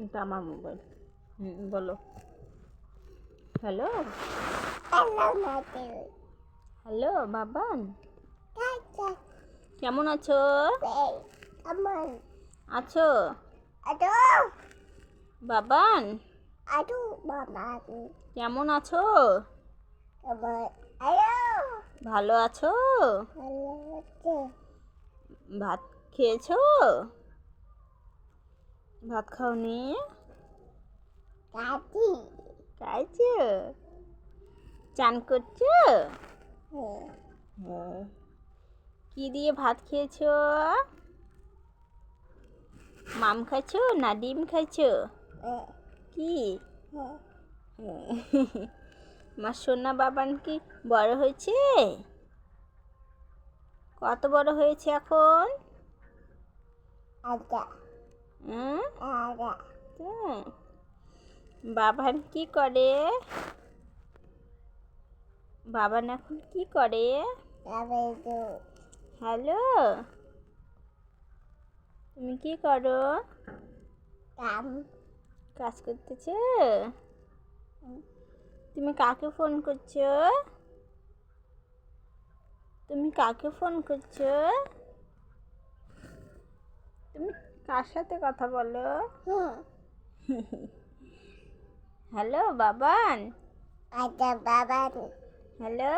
এটা আমার মোবাইল। বলো হ্যালো। হ্যালো বাবান, কেমন আছো? আছো বাবান? কেমন আছো? ভালো আছো? ভাত খেয়েছো? ভাত খাওনি? খাইছো? চান করছো? কি দিয়ে ভাত খেয়েছো? মাম খাইছো না ডিম খাইছো? কি? মা সোনা বাবান কি বড় হয়েছে? কত বড় হয়েছে এখন? বাবান কি করে? বাবান এখন কি করে? হ্যালো, তুমি কি করো? কাজ করতেছো? তুমি কাকে ফোন করছো? তুমি কাকে ফোন করছো? তুমি কার সাথে কথা বলো? হ্যালো বাবান। হ্যালো।